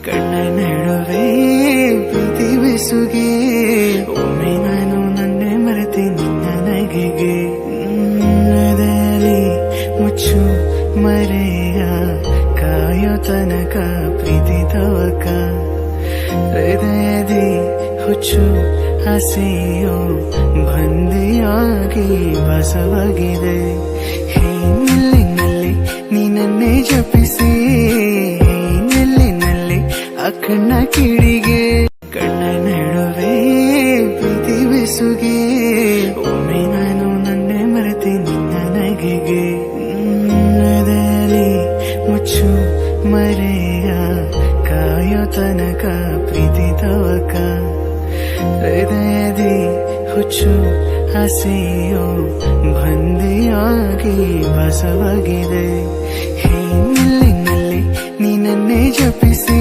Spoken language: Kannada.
ಕಣ್ಣ ನಡುವೆ ಪ್ರೀತಿ ಬೆಸುಗೆ ಒಮ್ಮೆ ನಾನು ನನ್ನೆ ಮರೆತೆ ನಿನ್ನ ನಗೆಗೆ ಅದರಲ್ಲಿ ಮುಚ್ಚು ಮರೆಯ ಕಾಯೋ ತನಕ ಪ್ರೀತಿ ತವಕ ಹೃದಯದಿ ಹುಚ್ಚು ಆಸೆಯೋ ಬಂದಿಯಾಗಿ ಬಸವಾಗಿದೆ ನಿಲ್ಲಿನಲ್ಲಿ ನೀನನ್ನೇ ಜಪಿಸಿ ನಿಲ್ಲಿನಲ್ಲಿ ಆ ಕಣ್ಣ ಕಿಡಿಗೆ ಕಣ್ಣ ನಡುವೆ ಪ್ರೀತಿ ಬೆಸುಗೆ ಒಮ್ಮೆ ನಾನು ನನ್ನೆ ಮರೆತೆ ನಿನ್ನ ನಗೆಗೆ ಅದರಲ್ಲಿ ಮುಚ್ಚು ಮರೆಯ ಕಾಯೋ ತನಕ ಪ್ರೀತಿ ತವಕ ಹೃದಯದಿ ಹುಚ್ಚು ಆಸೆಯೋ ಬಂದಿಯಾಗಿ ಬಸವಾಗಿದೆ ನಿಲ್ಲಿನಲ್ಲಿ ನೀನನ್ನೇ ಜಪಿಸಿ